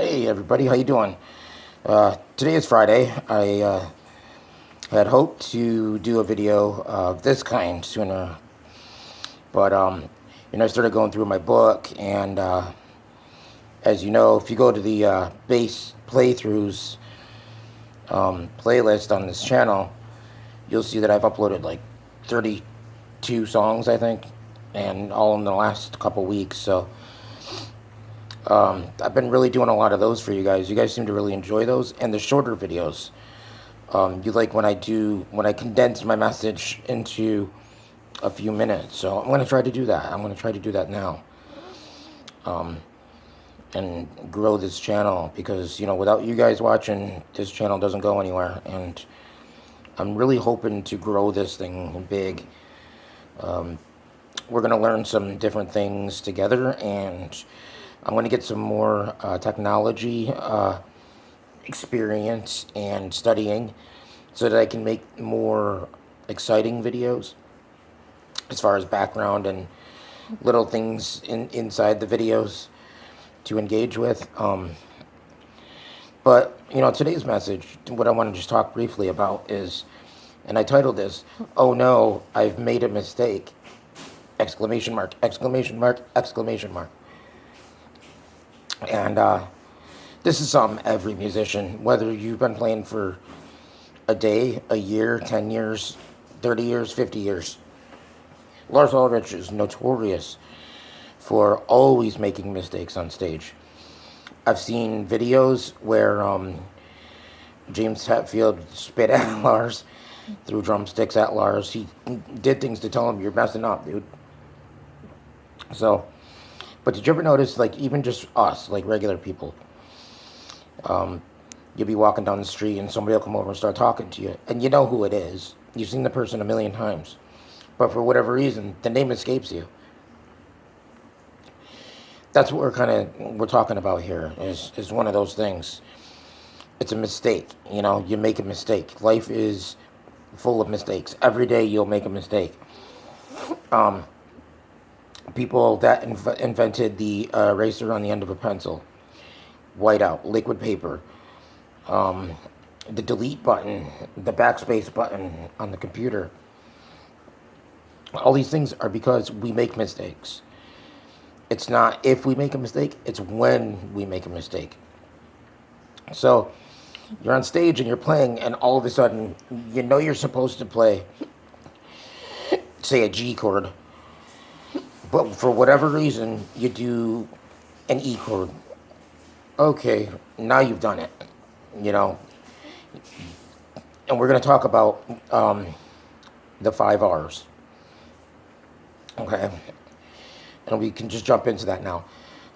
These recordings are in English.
Hey everybody, how you doing? Today is Friday. I had hoped to do a video of this kind sooner, but I started going through my book, and as you know, if you go to the bass playthroughs playlist on this channel, you'll see that I've uploaded like 32 songs, I think, and all in the last couple weeks. So I've been really doing a lot of those for you guys. You guys seem to really enjoy those, and the shorter videos. You like when I condense my message into a few minutes. So I'm going to try to do that. I'm going to try to do that now, and grow this channel, because without you guys watching, this channel doesn't go anywhere. And I'm really hoping to grow this thing big. We're going to learn some different things together, and I'm going to get some more technology experience and studying, so that I can make more exciting videos as far as background and little things inside the videos to engage with. But today's message, what I want to just talk briefly about is, and I titled this, "Oh no, I've made a mistake!" Exclamation mark! Exclamation mark! Exclamation mark! And this is something every musician, whether you've been playing for a day, a year, 10 years, 30 years, 50 years. Lars Ulrich is notorious for always making mistakes on stage. I've seen videos where James Hetfield spit at Lars, threw drumsticks at Lars. He did things to tell him, "You're messing up, dude." So, but did you ever notice, like, even just us, like regular people, you'll be walking down the street and somebody will come over and start talking to you, and you know who it is. You've seen the person a million times, but for whatever reason, the name escapes you. That's what we're talking about here. Is one of those things. It's a mistake. You make a mistake. Life is full of mistakes. Every day you'll make a mistake. People that invented the eraser on the end of a pencil, whiteout, liquid paper, the delete button, the backspace button on the computer. All these things are because we make mistakes. It's not if we make a mistake, it's when we make a mistake. So you're on stage and you're playing, and all of a sudden, you're supposed to play, say, a G chord, but for whatever reason, you do an E chord. Okay, now you've done it, and we're going to talk about the 5 R's. Okay, and we can just jump into that now.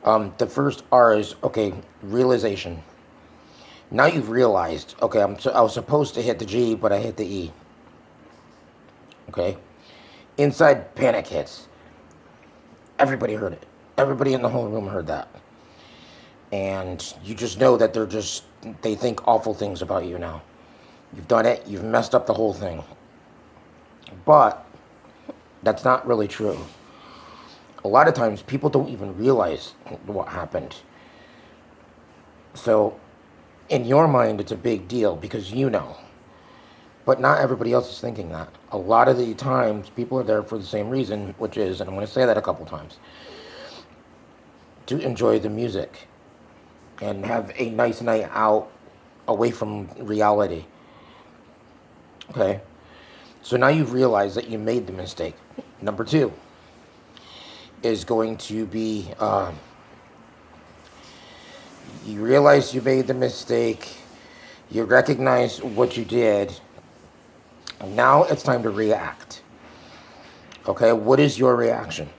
The first R is, okay, realization. Now you've realized, okay, I was supposed to hit the G, but I hit the E. Okay, inside panic hits. Everybody heard it. Everybody in the whole room heard that. And you just know that they think awful things about you now. You've done it. You've messed up the whole thing. But that's not really true. A lot of times people don't even realize what happened. So in your mind, it's a big deal because you know. But not everybody else is thinking that. A lot of the times people are there for the same reason, which is, and I'm going to say that a couple times, to enjoy the music and have a nice night out away from reality. Okay? So now you've realized that you made the mistake. Number 2 is going to be, you realize you made the mistake, you recognize what you did, and now it's time to react. Okay, what is your reaction?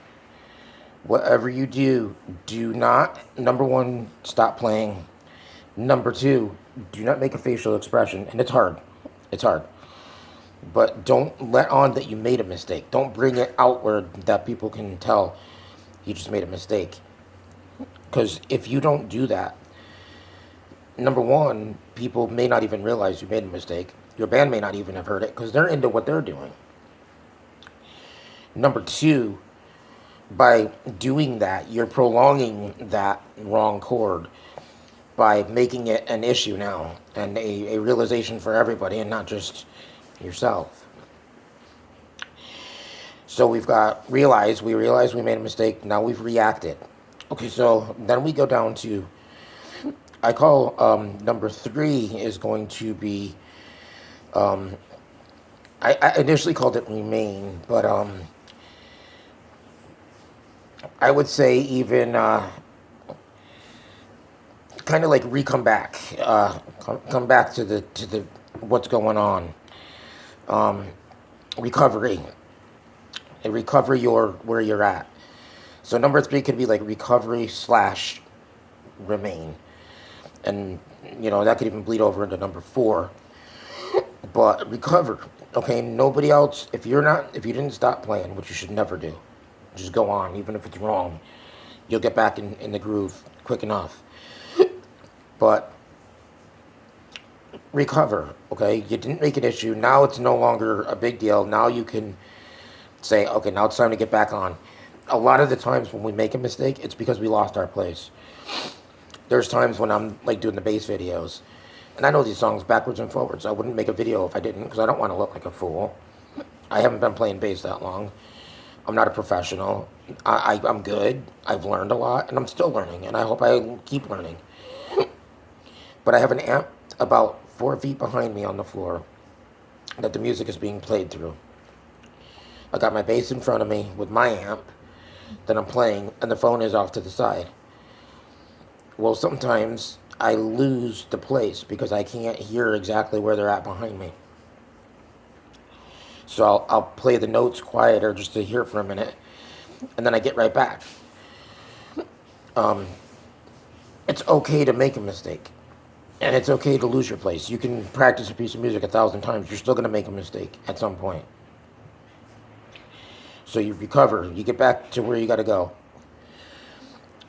Whatever you do, do not, number 1, stop playing. Number 2, do not make a facial expression, and it's hard. It's hard. But don't let on that you made a mistake. Don't bring it outward that people can tell you just made a mistake. Because if you don't do that, number 1, people may not even realize you made a mistake. Your band may not even have heard it because they're into what they're doing. Number 2, by doing that, you're prolonging that wrong chord. by making it an issue now and a realization for everybody and not just yourself. So we realized we made a mistake, now we've reacted. Okay, so then we go down to, I call number three is going to be, I initially called it remain, but I would say even kind of like come back, come back to the what's going on. Recovery, and recover your where you're at. So number three could be like recovery slash remain, and that could even bleed over into number four. But recover, okay. Nobody else. If you didn't stop playing, which you should never do, just go on, even if it's wrong. You'll get back in the groove quick enough. But recover, okay? You didn't make an issue. Now it's no longer a big deal. Now you can say, okay, now it's time to get back on. A lot of the times when we make a mistake, it's because we lost our place. There's times when I'm like doing the bass videos, and I know these songs backwards and forwards. I wouldn't make a video if I didn't, because I don't want to look like a fool. I haven't been playing bass that long. I'm not a professional. I'm good. I've learned a lot, and I'm still learning, and I hope I keep learning. But I have an amp about 4 feet behind me on the floor that the music is being played through. I got my bass in front of me with my amp that I'm playing, and the phone is off to the side. Well, sometimes I lose the place because I can't hear exactly where they're at behind me. So I'll play the notes quieter just to hear for a minute, and then I get right back. It's okay to make a mistake. And it's okay to lose your place. You can practice a piece of music 1,000 times. You're still going to make a mistake at some point. So you recover. You get back to where you got to go.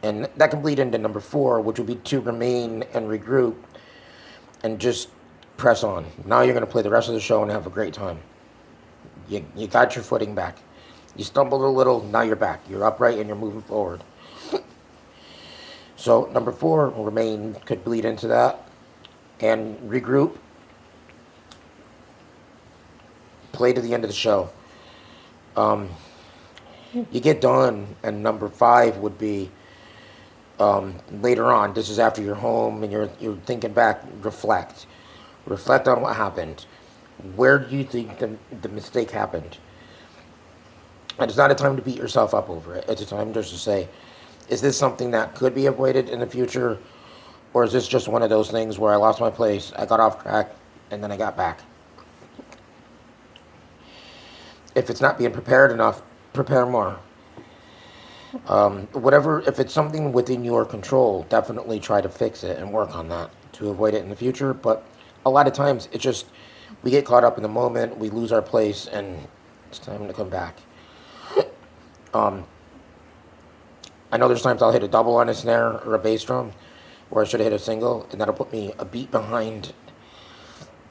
And that can bleed into number four, which would be to remain and regroup and just press on. Now you're going to play the rest of the show and have a great time. You got your footing back. You stumbled a little, now you're back. You're upright and you're moving forward. So number four, remain, could bleed into that. And regroup, play to the end of the show. You get done, and number five would be later on. This is after you're home and you're thinking back. Reflect on what happened. Where do you think the mistake happened? And it's not a time to beat yourself up over it. It's a time just to say, is this something that could be avoided in the future? Or is this just one of those things where I lost my place, I got off track, and then I got back? If it's not being prepared enough, prepare more. If it's something within your control, definitely try to fix it and work on that to avoid it in the future. But a lot of times, it's just, we get caught up in the moment, we lose our place, and it's time to come back. I know there's times I'll hit a double on a snare or a bass drum, where I should have hit a single, and that'll put me a beat behind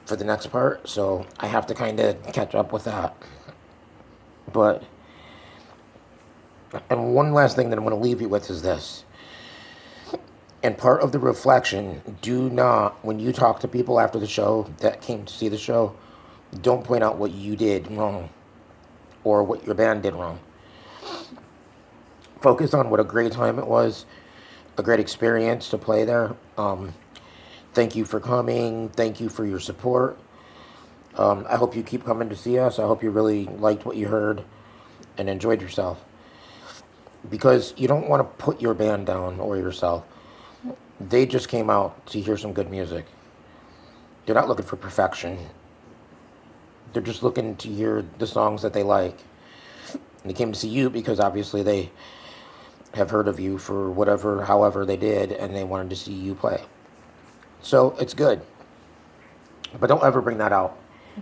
for the next part, so I have to kind of catch up with that. And one last thing that I'm going to leave you with is this. And part of the reflection, do not, when you talk to people after the show that came to see the show, don't point out what you did wrong or what your band did wrong. Focus on what a great time it was, a great experience to play there. Thank you for coming. Thank you for your support. I hope you keep coming to see us. I hope you really liked what you heard and enjoyed yourself. Because you don't want to put your band down or yourself. They just came out to hear some good music. They're not looking for perfection. They're just looking to hear the songs that they like. And they came to see you because obviously they have heard of you for however they did, and they wanted to see you play. So it's good. But don't ever bring that out.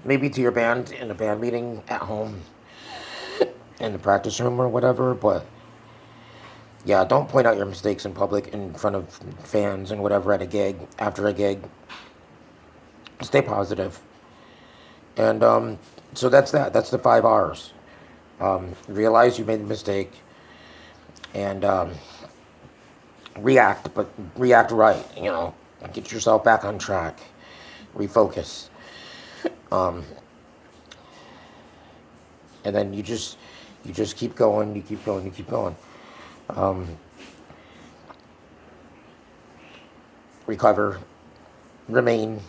Maybe to your band in a band meeting at home, in the practice room or whatever, but yeah, don't point out your mistakes in public in front of fans and whatever at a gig, after a gig. Stay positive. And so that's that. That's the 5 R's. Realize you made a mistake, and react, but react right, Get yourself back on track. Refocus. Um, and then you just keep going. You keep going. You keep going. Um, recover, remain,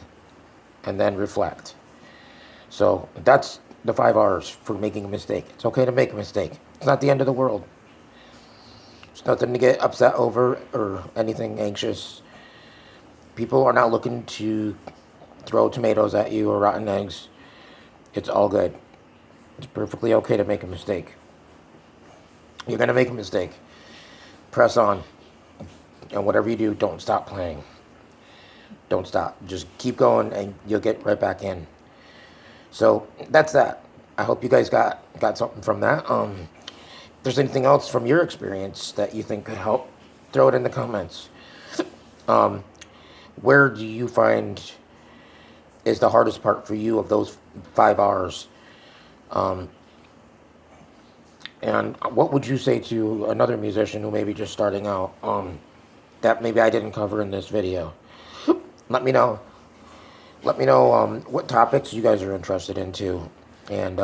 and then reflect. So that's the 5 R's for making a mistake. It's okay to make a mistake. It's not the end of the world. It's nothing to get upset over or anything anxious. People are not looking to throw tomatoes at you or rotten eggs. It's all good. It's perfectly okay to make a mistake. You're going to make a mistake. Press on. And whatever you do, don't stop playing. Don't stop. Just keep going and you'll get right back in. So that's that. I hope you guys got something from that. If there's anything else from your experience that you think could help, throw it in the comments. Where do you find is the hardest part for you of those 5 R's? And what would you say to another musician who may be just starting out that maybe I didn't cover in this video? Let me know. Let me know what topics you guys are interested in too. And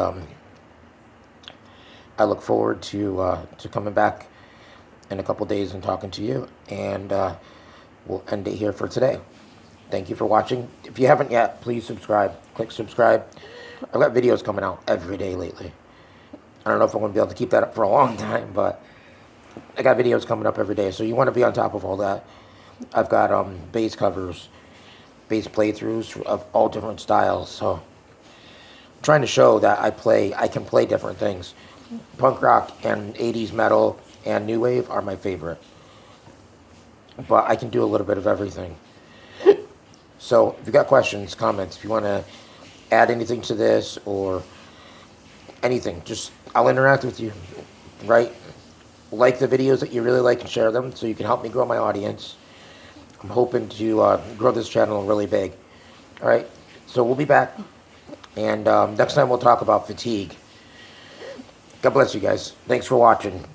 I look forward to coming back in a couple days and talking to you. And we'll end it here for today. Thank you for watching. If you haven't yet, please subscribe. Click subscribe. I've got videos coming out every day lately. I don't know if I'm going to be able to keep that up for a long time, but I got videos coming up every day. So you want to be on top of all that. I've got bass covers, bass playthroughs of all different styles. So I'm trying to show that I can play different things. Punk rock and 80s metal and new wave are my favorite. But I can do a little bit of everything. So if you got questions, comments, if you want to add anything to this or anything, just I'll interact with you, right? Like the videos that you really like and share them so you can help me grow my audience. I'm hoping to grow this channel really big. All right, so we'll be back, and next time we'll talk about fatigue. God bless you guys. Thanks for watching.